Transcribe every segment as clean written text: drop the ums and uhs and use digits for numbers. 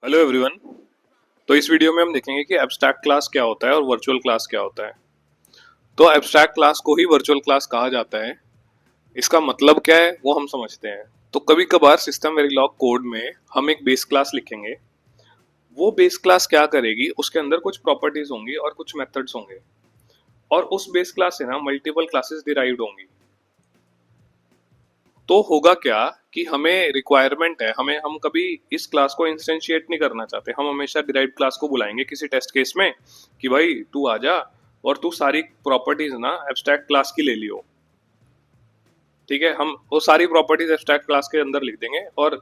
Hello everyone. तो इस video में हम देखेंगे कि एब्स्ट्रैक्ट क्लास क्या होता है और वर्चुअल क्लास क्या होता है। तो एब्स्ट्रैक्ट क्लास को ही वर्चुअल क्लास कहा जाता है। इसका मतलब क्या है वो हम समझते हैं। तो कभी कभार सिस्टम वेरिलॉग कोड में हम एक बेस क्लास लिखेंगे। वो बेस क्लास क्या करेगी, उसके अंदर कुछ प्रॉपर्टीज होंगी और कुछ मेथड्स होंगे, और उस बेस क्लास से ना मल्टीपल क्लासेस डिराइव्ड होंगी। तो होगा क्या कि हमें रिक्वायरमेंट है, हम कभी इस क्लास को इंस्टेंशिएट नहीं करना चाहते। हम हमेशा डिराइव्ड क्लास को बुलाएंगे किसी टेस्ट केस में कि भाई तू आ जा और तू सारी प्रॉपर्टीज ना एब्स्ट्रैक्ट क्लास की ले लियो। ठीक है, हम वो सारी प्रॉपर्टीज एब्स्ट्रैक्ट क्लास के अंदर लिख देंगे और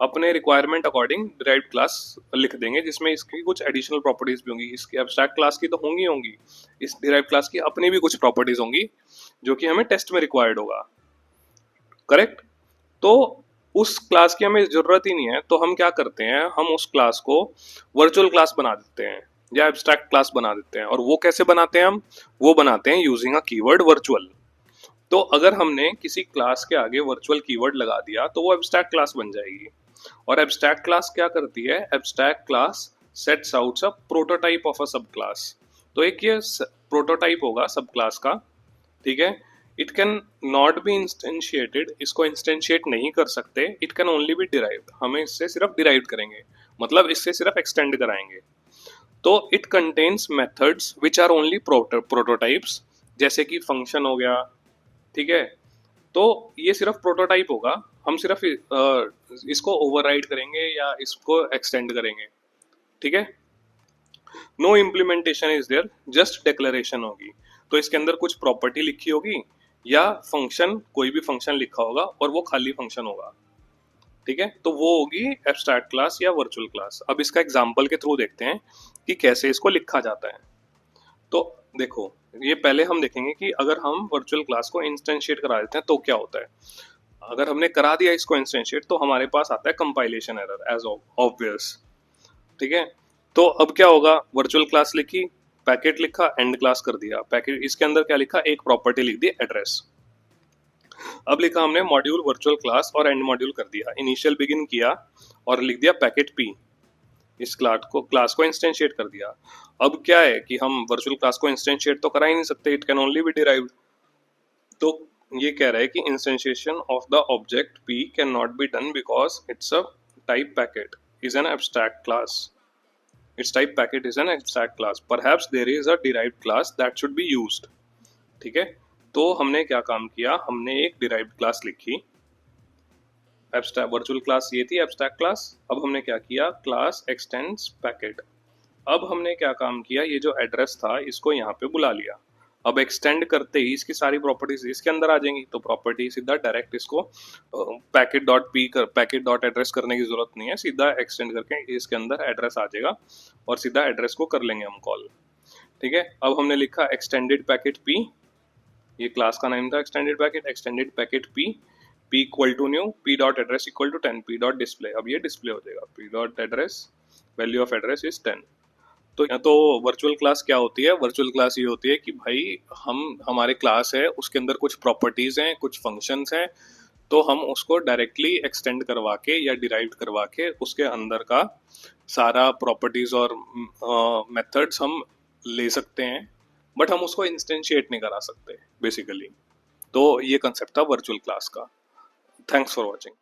अपने रिक्वायरमेंट अकॉर्डिंग डिराइव्ड क्लास लिख देंगे, जिसमें इसकी कुछ एडिशनल प्रॉपर्टीज भी होंगी। इसकी एब्स्ट्रैक्ट क्लास की तो होंगी, इस डिराइव्ड क्लास की अपनी भी कुछ प्रॉपर्टीज होंगी जो कि हमें टेस्ट में रिक्वायर्ड होगा। करेक्ट। तो उस क्लास की हमें जरूरत ही नहीं है, तो हम क्या करते हैं, हम उस क्लास को वर्चुअल क्लास बना देते हैं या एब्स्ट्रैक्ट क्लास बना देते हैं। और वो कैसे बनाते हैं, हम वो बनाते हैं यूजिंग अ कीवर्ड वर्चुअल। तो अगर हमने किसी क्लास के आगे वर्चुअल कीवर्ड लगा दिया तो वो एब्स्ट्रैक्ट क्लास बन जाएगी। और एब्स्ट्रैक्ट क्लास क्या करती है, abstract class sets out a prototype of a सब क्लास। तो एक ये प्रोटोटाइप होगा सब क्लास का। ठीक है, it can not be instantiated, इसको इंस्टेंशिएट नहीं कर सकते। It can only be derived, हमें इससे सिर्फ डिराइव करेंगे, मतलब इससे सिर्फ एक्सटेंड कराएंगे। तो it contains methods which are only prototypes, जैसे कि फंक्शन हो गया। ठीक है, तो ये सिर्फ प्रोटोटाइप होगा। हम सिर्फ इसको ओवरराइड करेंगे या इसको एक्सटेंड करेंगे। ठीक है, no implementation is there, just declaration होगी। तो इसके अंदर कुछ प्रॉपर्टी लिखी होगी या फंक्शन, कोई भी फंक्शन लिखा होगा और वो खाली फंक्शन होगा। ठीक है, तो वो होगी एब्स्ट्रैक्ट क्लास या वर्चुअल क्लास। अब इसका एग्जांपल के थ्रू देखते हैं कि कैसे इसको लिखा जाता है। तो देखो, ये पहले हम देखेंगे कि अगर हम वर्चुअल क्लास को इंस्टेंशिएट करा देते हैं तो क्या होता है। अगर हमने करा दिया इसको इंस्टेंशिएट तो हमारे पास आता है कंपाइलेशन एरर एज ऑब्वियस। ठीक है, तो अब क्या होगा, वर्चुअल क्लास लिखी, पैकेट लिखा, एंड क्लास कर दिया। पैकेट इसके अंदर क्या लिखा, एक प्रॉपर्टी लिख दी एड्रेस। अब लिखा हमने मॉड्यूल वर्चुअल क्लास और एंड मॉड्यूल कर दिया, इनिशियल बिगिन किया और लिख दिया पैकेट पी। इस क्लास को इंस्टेंशिएट कर दिया। अब क्या है कि हम वर्चुअल क्लास को इंस्टेंशिएट तो करा ही नहीं सकते, it can only be derived. तो ये कह रहा है कि instantiation of the object P can not be done because it's a type packet is an abstract class. Its type packet is an abstract class. Perhaps there is a derived class that should be used. ठीक है, तो हमने क्या काम किया, हमने एक derived class लिखी। एब्स्ट्रैक्ट वर्चुअल क्लास ये थी एब्स्ट्रैक्ट क्लास। अब हमने क्या किया, क्लास एक्सटेंड्स पैकेट। अब हमने क्या काम किया, ये जो एड्रेस था इसको यहाँ पे बुला लिया। अब एक्सटेंड करते ही इसकी सारी प्रॉपर्टीज इसके अंदर आ जाएंगी, तो प्रॉपर्टी सीधा डायरेक्ट इसको पैकेट डॉट पी कर पैकेट डॉट एड्रेस करने की जरूरत नहीं है, सीधा एक्सटेंड करके इसके अंदर एड्रेस आ जाएगा और सीधा एड्रेस को कर लेंगे हम कॉल। ठीक है, अब हमने लिखा एक्सटेंडेड पैकेट पी, ये क्लास का नाम था extended packet. Extended packet P, P equal to new P dot address equal to 10, P dot display. अब ये डिस्प्ले हो जाएगा, P dot address value of address is 10। तो वर्चुअल क्लास क्या होती है, वर्चुअल क्लास ये होती है कि भाई हमारे क्लास है, उसके अंदर कुछ प्रॉपर्टीज हैं, कुछ फंक्शंस हैं, तो हम उसको डायरेक्टली एक्सटेंड करवा के या डिराइव करवा के उसके अंदर का सारा प्रॉपर्टीज और मेथड्स हम ले सकते हैं, बट हम उसको इंस्टेंशिएट नहीं करा सकते बेसिकली। तो ये कंसेप्ट था वर्चुअल क्लास का। Thanks for watching.